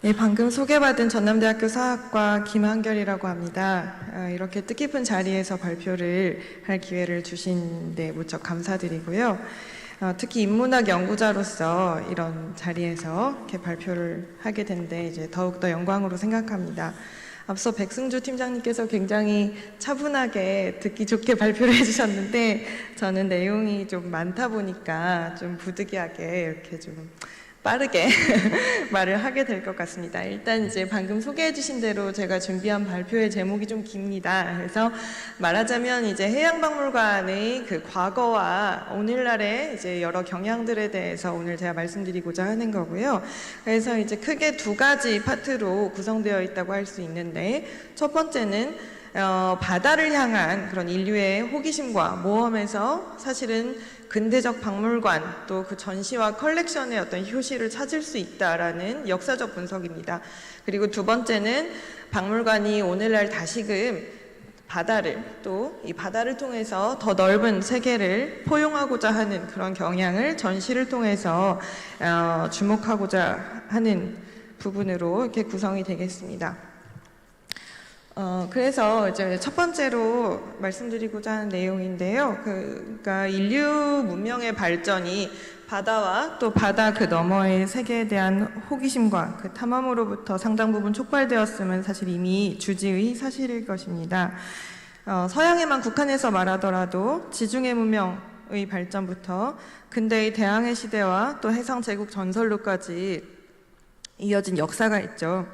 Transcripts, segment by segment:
네, 방금 소개받은 전남대학교 사학과 김한결이라고 합니다. 이렇게 뜻깊은 자리에서 발표를 할 기회를 주신 데 무척 감사드리고요. 특히 인문학 연구자로서 이런 자리에서 이렇게 발표를 하게 된 데 이제 더욱더 영광으로 생각합니다. 앞서 백승주 팀장님께서 굉장히 차분하게 듣기 좋게 발표를 해주셨는데 저는 내용이 좀 많다 보니까 좀 부득이하게 이렇게 좀 빠르게 말을 하게 될 것 같습니다. 일단 이제 방금 소개해 주신 대로 제가 준비한 발표의 제목이 좀 깁니다. 그래서 말하자면 이제 해양박물관의 그 과거와 오늘날의 이제 여러 경향들에 대해서 오늘 제가 말씀드리고자 하는 거고요. 그래서 이제 크게 두 가지 파트로 구성되어 있다고 할 수 있는데, 첫 번째는 바다를 향한 그런 인류의 호기심과 모험에서 사실은 근대적 박물관 또 그 전시와 컬렉션의 어떤 효시를 찾을 수 있다라는 역사적 분석입니다. 그리고 두 번째는 박물관이 오늘날 다시금 바다를 또 이 바다를 통해서 더 넓은 세계를 포용하고자 하는 그런 경향을 전시를 통해서 주목하고자 하는 부분으로 이렇게 구성이 되겠습니다. 그래서 이제 첫 번째로 말씀드리고자 하는 내용인데요. 그러니까 인류 문명의 발전이 바다와 또 바다 그 너머의 세계에 대한 호기심과 그 탐험으로부터 상당 부분 촉발되었음은 사실 이미 주지의 사실일 것입니다. 서양에만 국한해서 말하더라도 지중해 문명의 발전부터 근대의 대항해 시대와 또 해상 제국 전설로까지 이어진 역사가 있죠.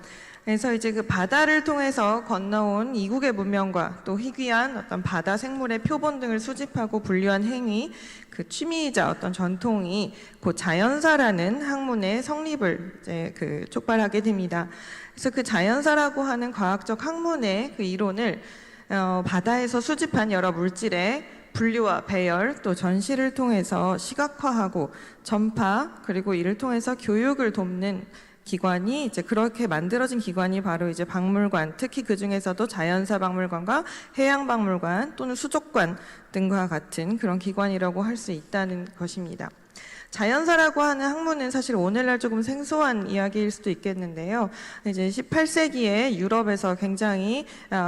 그래서 이제 그 바다를 통해서 건너온 이국의 문명과 또 희귀한 어떤 바다 생물의 표본 등을 수집하고 분류한 행위, 그 취미이자 어떤 전통이 곧 자연사라는 학문의 성립을 이제 그 촉발하게 됩니다. 그래서 그 자연사라고 하는 과학적 학문의 그 이론을 바다에서 수집한 여러 물질의 분류와 배열 또 전시를 통해서 시각화하고 전파 그리고 이를 통해서 교육을 돕는 기관이 이제 그렇게 만들어진 기관이 바로 이제 박물관, 특히 그 중에서도 자연사 박물관과 해양 박물관 또는 수족관 등과 같은 그런 기관이라고 할 수 있다는 것입니다. 자연사라고 하는 학문은 사실 오늘날 조금 생소한 이야기일 수도 있겠는데요. 이제 18세기에 유럽에서 굉장히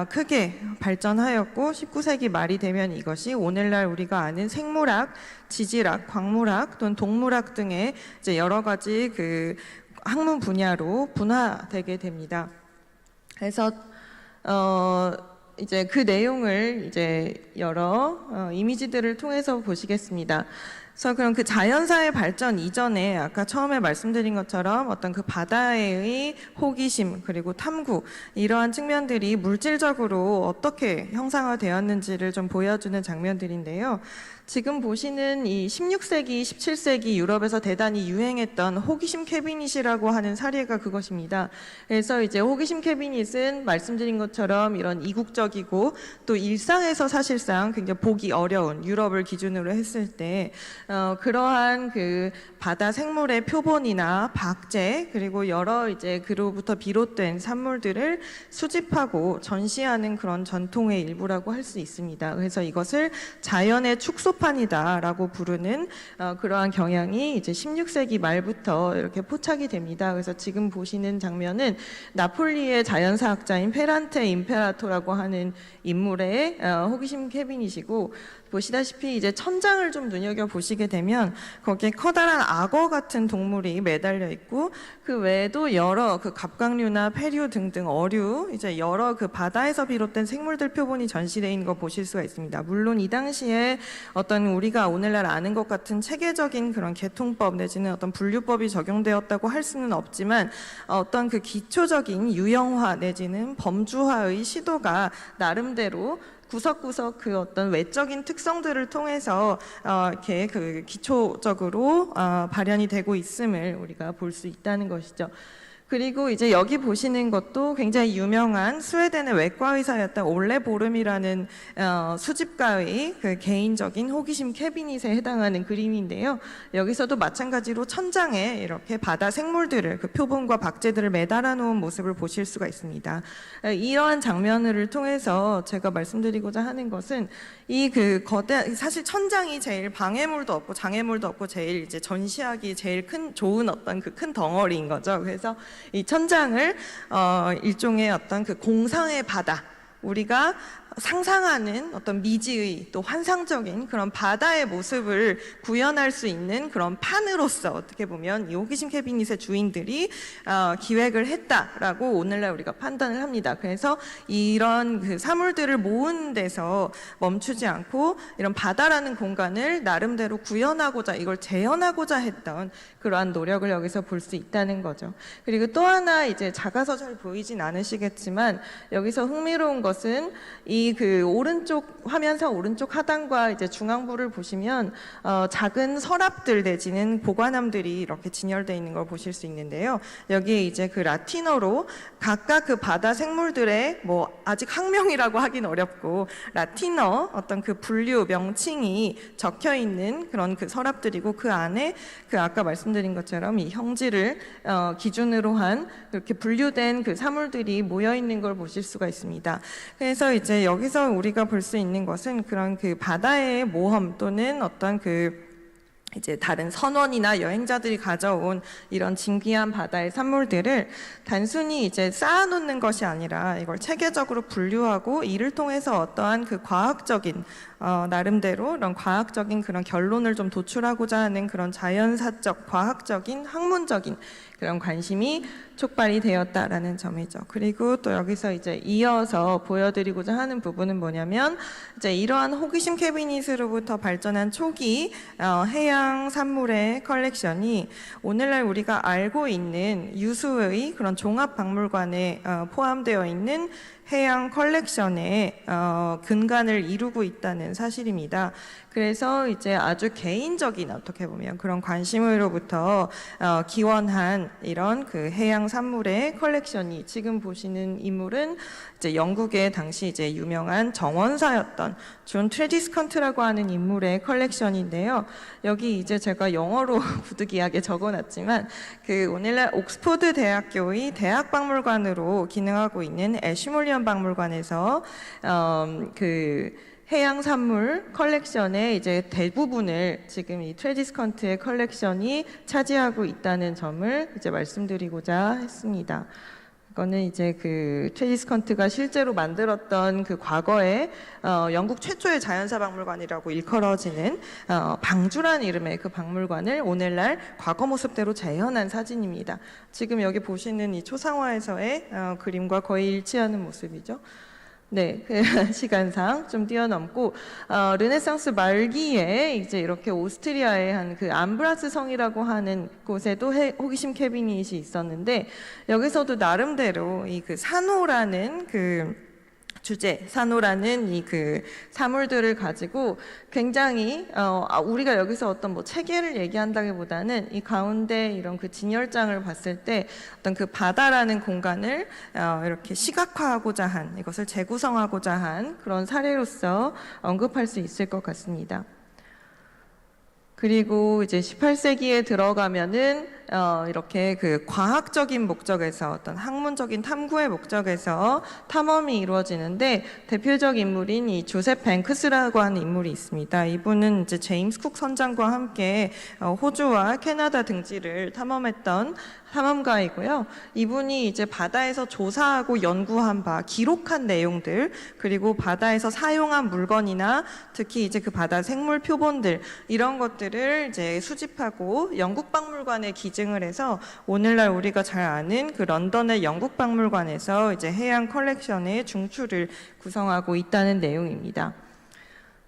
크게 발전하였고 19세기 말이 되면 이것이 오늘날 우리가 아는 생물학, 지질학, 광물학 또는 동물학 등의 이제 여러 가지 그 학문 분야로 분화되게 됩니다. 그래서 이제 그 내용을 이제 여러 이미지들을 통해서 보시겠습니다. 그래서 그럼 그 자연사의 발전 이전에 아까 처음에 말씀드린 것처럼 어떤 그 바다의 호기심 그리고 탐구 이러한 측면들이 물질적으로 어떻게 형상화되었는지를 좀 보여주는 장면들인데요. 지금 보시는 이 16세기, 17세기 유럽에서 대단히 유행했던 호기심 캐비닛이라고 하는 사례가 그것입니다. 그래서 이제 호기심 캐비닛은 말씀드린 것처럼 이런 이국적이고 또 일상에서 사실상 굉장히 보기 어려운 유럽을 기준으로 했을 때 그러한 그 바다 생물의 표본이나 박제 그리고 여러 이제 그로부터 비롯된 산물들을 수집하고 전시하는 그런 전통의 일부라고 할 수 있습니다. 그래서 이것을 자연의 축소판이다라고 부르는 그러한 경향이 이제 16세기 말부터 이렇게 포착이 됩니다. 그래서 지금 보시는 장면은 나폴리의 자연사학자인 페란테 임페라토라고 하는 인물의 호기심 캐비닛이고, 보시다시피 이제 천장을 좀 눈여겨 보시게 되면 거기에 커다란 악어 같은 동물이 매달려 있고 그 외에도 여러 그 갑각류나 폐류 등등 어류 이제 여러 그 바다에서 비롯된 생물들 표본이 전시되어 있는 거 보실 수가 있습니다. 물론 이 당시에 어떤 우리가 오늘날 아는 것 같은 체계적인 그런 개통법 내지는 어떤 분류법이 적용되었다고 할 수는 없지만 어떤 그 기초적인 유형화 내지는 범주화의 시도가 나름대로 구석구석 그 어떤 외적인 특성들을 통해서 이렇게 그 기초적으로 발현이 되고 있음을 우리가 볼 수 있다는 것이죠. 그리고 이제 여기 보시는 것도 굉장히 유명한 스웨덴의 외과 의사였던 올레 보름이라는 수집가의 그 개인적인 호기심 캐비닛에 해당하는 그림인데요. 여기서도 마찬가지로 천장에 이렇게 바다 생물들을 그 표본과 박제들을 매달아 놓은 모습을 보실 수가 있습니다. 이러한 장면을 통해서 제가 말씀드리고자 하는 것은 이 그 거대 사실 천장이 제일 방해물도 없고 장애물도 없고 제일 이제 전시하기 제일 큰 좋은 어떤 그 큰 덩어리인 거죠. 그래서 이 천장을 일종의 어떤 그 공상의 바다, 우리가 상상하는 어떤 미지의 또 환상적인 그런 바다의 모습을 구현할 수 있는 그런 판으로서 어떻게 보면 이 호기심 캐비닛의 주인들이 기획을 했다라고 오늘날 우리가 판단을 합니다. 그래서 이런 그 사물들을 모은 데서 멈추지 않고 이런 바다라는 공간을 나름대로 구현하고자, 이걸 재현하고자 했던 그러한 노력을 여기서 볼 수 있다는 거죠. 그리고 또 하나 이제 작아서 잘 보이진 않으시겠지만 여기서 흥미로운 것은 이 그 오른쪽 화면상 오른쪽 하단과 이제 중앙부를 보시면 작은 서랍들 내지는 보관함들이 이렇게 진열되어 있는 걸 보실 수 있는데요. 여기에 이제 그 라틴어로 각각 그 바다 생물들의 뭐 아직 학명이라고 하긴 어렵고 라틴어 어떤 그 분류 명칭이 적혀 있는 그런 그 서랍들이고, 그 안에 그 아까 말씀드린 것처럼 이 형질을 기준으로 한 이렇게 분류된 그 사물들이 모여 있는 걸 보실 수가 있습니다. 그래서 이제 여기서 우리가 볼 수 있는 것은 그런 그 바다의 모험 또는 어떤 그 이제 다른 선원이나 여행자들이 가져온 이런 진귀한 바다의 산물들을 단순히 이제 쌓아놓는 것이 아니라 이걸 체계적으로 분류하고 이를 통해서 어떠한 그 과학적인 나름대로 이런 과학적인 그런 결론을 좀 도출하고자 하는 그런 자연사적, 과학적인, 학문적인 그런 관심이 촉발이 되었다라는 점이죠. 그리고 또 여기서 이제 이어서 보여드리고자 하는 부분은 뭐냐면 이제 이러한 호기심 캐비닛으로부터 발전한 초기 해양 산물의 컬렉션이 오늘날 우리가 알고 있는 유수의 그런 종합박물관에 포함되어 있는 해양 컬렉션의 근간을 이루고 있다는 사실입니다. 그래서 이제 아주 개인적인 어떻게 보면 그런 관심으로부터 기원한 이런 그 해양 산물의 컬렉션이, 지금 보시는 인물은 이제 영국의 당시 이제 유명한 정원사였던 존 트레디스컨트라고 하는 인물의 컬렉션인데요. 여기 이제 제가 영어로 부득이하게 적어놨지만 그 오늘날 옥스퍼드 대학교의 대학박물관으로 기능하고 있는 애쉬몰리언 박물관에서 그 해양 산물 컬렉션의 이제 대부분을 지금 이 트레디스컨트의 컬렉션이 차지하고 있다는 점을 이제 말씀드리고자 했습니다. 이거는 이제 그 트레디스컨트가 실제로 만들었던 그 과거에 영국 최초의 자연사 박물관이라고 일컬어지는 방주라는 이름의 그 박물관을 오늘날 과거 모습대로 재현한 사진입니다. 지금 여기 보시는 이 초상화에서의 그림과 거의 일치하는 모습이죠. 네, 그 시간상 좀 뛰어넘고 르네상스 말기에 이제 이렇게 오스트리아의 한 그 암브라스 성이라고 하는 곳에도 호기심 캐비닛이 있었는데, 여기서도 나름대로 이 그 산호라는 그 주제, 산호라는 이 그 사물들을 가지고 굉장히 우리가 여기서 어떤 뭐 체계를 얘기한다기보다는 이 가운데 이런 그 진열장을 봤을 때 어떤 그 바다라는 공간을 이렇게 시각화하고자 한, 이것을 재구성하고자 한 그런 사례로서 언급할 수 있을 것 같습니다. 그리고 이제 18세기에 들어가면은 이렇게 그 과학적인 목적에서 어떤 학문적인 탐구의 목적에서 탐험이 이루어지는데, 대표적 인물인 이 조셉 뱅크스라고 하는 인물이 있습니다. 이분은 이제 제임스 쿡 선장과 함께 호주와 캐나다 등지를 탐험했던 탐험가이고요. 이분이 이제 바다에서 조사하고 연구한 바, 기록한 내용들, 그리고 바다에서 사용한 물건이나 특히 이제 그 바다 생물 표본들, 이런 것들을 이제 수집하고 영국 박물관에 기증을 해서 오늘날 우리가 잘 아는 그 런던의 영국 박물관에서 이제 해양 컬렉션의 중추를 구성하고 있다는 내용입니다.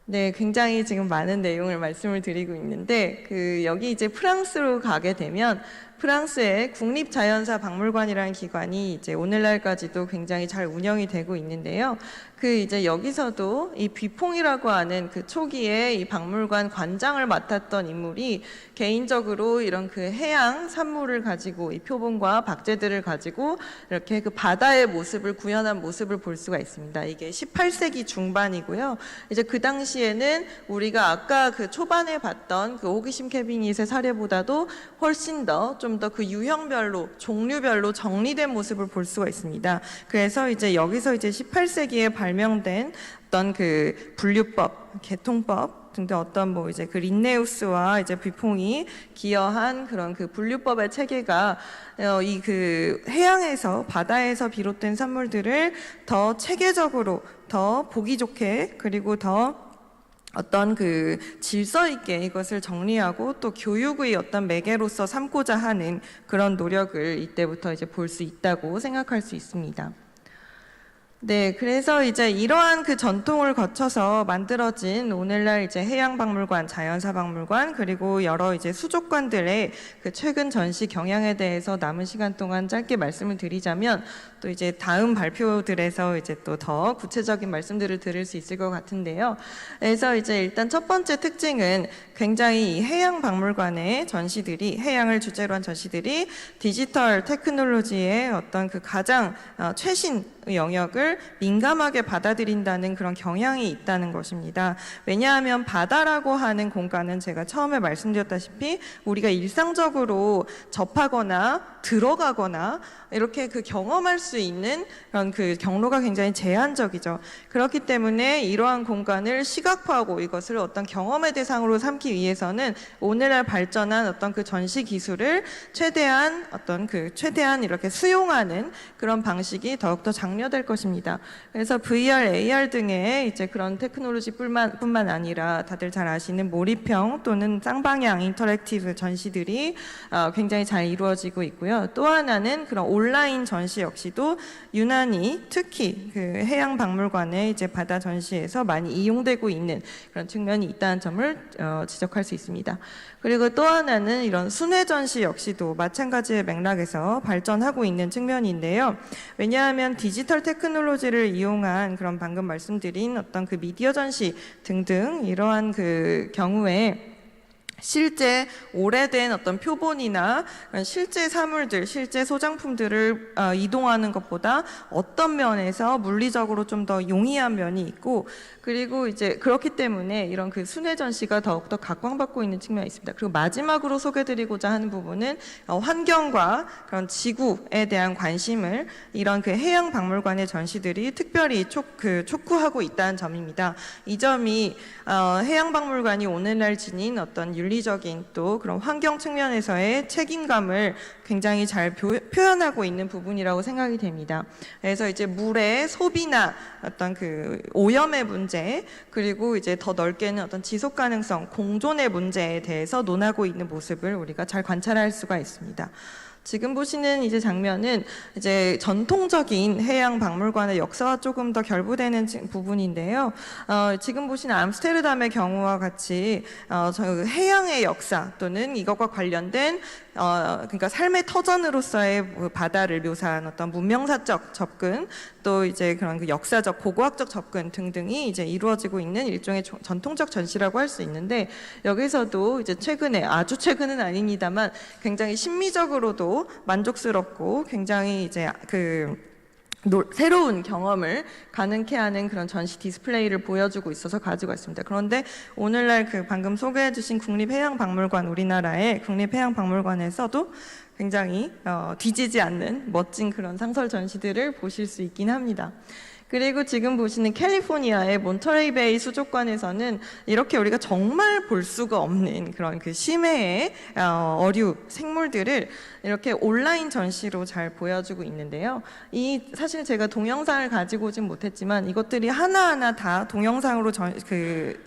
네, 굉장히 지금 많은 내용을 말씀을 드리고 있는데, 그 여기 이제 프랑스로 가게 되면 프랑스의 국립자연사 박물관이라는 기관이 이제 오늘날까지도 굉장히 잘 운영이 되고 있는데요. 그 이제 여기서도 이 뷔퐁이라고 하는 그 초기에 이 박물관 관장을 맡았던 인물이 개인적으로 이런 그 해양 산물을 가지고 이 표본과 박제들을 가지고 이렇게 그 바다의 모습을 구현한 모습을 볼 수가 있습니다. 이게 18세기 중반이고요. 이제 그 당시에는 우리가 아까 그 초반에 봤던 그 호기심 캐비닛의 사례보다도 훨씬 더 좀 더 그 유형별로, 종류별로 정리된 모습을 볼 수가 있습니다. 그래서 이제 여기서 이제 18세기에 발명된 어떤 그 분류법, 개통법, 등등 어떤 뭐 이제 그 린네우스와 이제 뷔퐁이 기여한 그런 그 분류법의 체계가 이 그 해양에서 바다에서 비롯된 산물들을 더 체계적으로 더 보기 좋게 그리고 더 어떤 그 질서 있게 이것을 정리하고 또 교육의 어떤 매개로서 삼고자 하는 그런 노력을 이때부터 이제 볼 수 있다고 생각할 수 있습니다. 네, 그래서 이제 이러한 그 전통을 거쳐서 만들어진 오늘날 이제 해양박물관, 자연사박물관, 그리고 여러 이제 수족관들의 그 최근 전시 경향에 대해서 남은 시간 동안 짧게 말씀을 드리자면 또 이제 다음 발표들에서 이제 또 더 구체적인 말씀들을 들을 수 있을 것 같은데요. 그래서 이제 일단 첫 번째 특징은 굉장히 이 해양박물관의 전시들이, 해양을 주제로 한 전시들이 디지털 테크놀로지의 어떤 그 가장 최신 영역을 민감하게 받아들인다는 그런 경향이 있다는 것입니다. 왜냐하면 바다라고 하는 공간은 제가 처음에 말씀드렸다시피 우리가 일상적으로 접하거나 들어가거나 이렇게 그 경험할 수 있는 그런 그 경로가 굉장히 제한적이죠. 그렇기 때문에 이러한 공간을 시각화하고 이것을 어떤 경험의 대상으로 삼기 위해서는 오늘날 발전한 어떤 그 전시 기술을 최대한 이렇게 수용하는 그런 방식이 더욱더 장려될 것입니다. 그래서 VR, AR 등의 이제 그런 테크놀로지뿐만 아니라 다들 잘 아시는 몰입형 또는 쌍방향 인터랙티브 전시들이 굉장히 잘 이루어지고 있고요. 또 하나는 그런 온라인 전시 역시도 유난히 특히 그 해양박물관의 이제 바다 전시에서 많이 이용되고 있는 그런 측면이 있다는 점을 지적할 수 있습니다. 그리고 또 하나는 이런 순회 전시 역시도 마찬가지의 맥락에서 발전하고 있는 측면인데요. 왜냐하면 디지털 테크놀로지를 이용한 그런 방금 말씀드린 어떤 그 미디어 전시 등등 이러한 그 경우에 실제 오래된 어떤 표본이나 실제 사물들, 실제 소장품들을 이동하는 것보다 어떤 면에서 물리적으로 좀 더 용이한 면이 있고 그리고 이제 그렇기 때문에 이런 그 순회 전시가 더욱더 각광받고 있는 측면이 있습니다. 그리고 마지막으로 소개드리고자 하는 부분은 환경과 그런 지구에 대한 관심을 이런 그 해양 박물관의 전시들이 특별히 촉구하고 있다는 점입니다. 이 점이 해양 박물관이 오늘날 지닌 어떤 윤리적인 또 그런 환경 측면에서의 책임감을 굉장히 잘 표현하고 있는 부분이라고 생각이 됩니다. 그래서 이제 물의 소비나 어떤 그 오염의 문제 그리고 이제 더 넓게는 어떤 지속 가능성, 공존의 문제에 대해서 논하고 있는 모습을 우리가 잘 관찰할 수가 있습니다. 지금 보시는 이제 장면은 이제 전통적인 해양 박물관의 역사와 조금 더 결부되는 부분인데요. 지금 보시는 암스테르담의 경우와 같이 해양의 역사 또는 이것과 관련된 그러니까 삶의 터전으로서의 바다를 묘사한 어떤 문명사적 접근 또 이제 그런 그 역사적 고고학적 접근 등등이 이제 이루어지고 있는 일종의 전통적 전시라고 할 수 있는데 여기서도 이제 최근에 아주 최근은 아닙니다만 굉장히 심미적으로도 만족스럽고 굉장히 이제 새로운 경험을 가능케 하는 그런 전시 디스플레이를 보여주고 있어서 가지고 왔습니다. 그런데 오늘날 그 방금 소개해 주신 국립해양박물관, 우리나라의 국립해양박물관에서도 굉장히 뒤지지 않는 멋진 그런 상설 전시들을 보실 수 있긴 합니다. 그리고 지금 보시는 캘리포니아의 몬터레이베이 수족관에서는 이렇게 우리가 정말 볼 수가 없는 그런 그 심해의 어류, 생물들을 이렇게 온라인 전시로 잘 보여주고 있는데요. 사실 제가 동영상을 가지고 오진 못했지만 이것들이 하나하나 다 동영상으로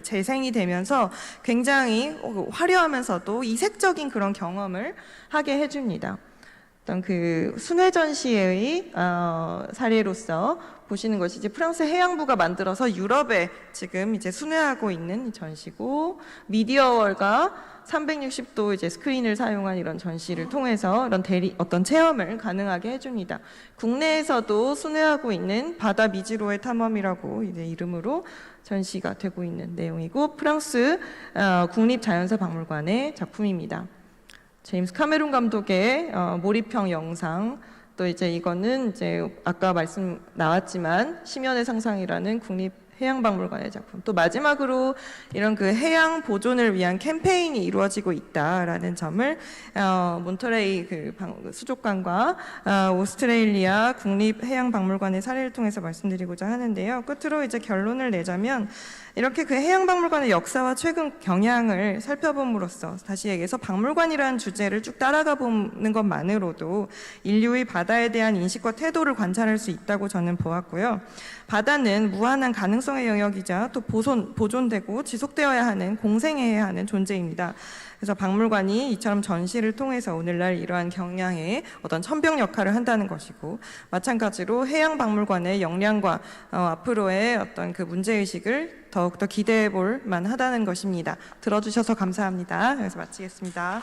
재생이 되면서 굉장히 화려하면서도 이색적인 그런 경험을 하게 해줍니다. 어떤 그 순회 전시의 사례로서 보시는 것이 이제 프랑스 해양부가 만들어서 유럽에 지금 이제 순회하고 있는 전시고 미디어월과 360도 이제 스크린을 사용한 이런 전시를 통해서 이런 어떤 체험을 가능하게 해줍니다. 국내에서도 순회하고 있는 바다 미지로의 탐험이라고 이제 이름으로 전시가 되고 있는 내용이고 프랑스 국립자연사박물관의 작품입니다. 제임스 카메론 감독의 몰입형 영상 또 이제 이거는 이제 아까 말씀 나왔지만 심연의 상상이라는 국립 해양박물관의 작품. 또 마지막으로 이런 그 해양 보존을 위한 캠페인이 이루어지고 있다라는 점을 몬터레이 그 수족관과 오스트레일리아 국립해양박물관의 사례를 통해서 말씀드리고자 하는데요. 끝으로 이제 결론을 내자면 이렇게 그 해양박물관의 역사와 최근 경향을 살펴봄으로써 다시 얘기해서 박물관이라는 주제를 쭉 따라가 보는 것만으로도 인류의 바다에 대한 인식과 태도를 관찰할 수 있다고 저는 보았고요. 바다는 무한한 가능성의 영역이자 또 보존되고 지속되어야 하는 공생해야 하는 존재입니다. 그래서 박물관이 이처럼 전시를 통해서 오늘날 이러한 경향의 어떤 천병 역할을 한다는 것이고, 마찬가지로 해양박물관의 역량과 앞으로의 어떤 그 문제의식을 더욱더 기대해 볼 만하다는 것입니다. 들어주셔서 감사합니다. 여기서 마치겠습니다.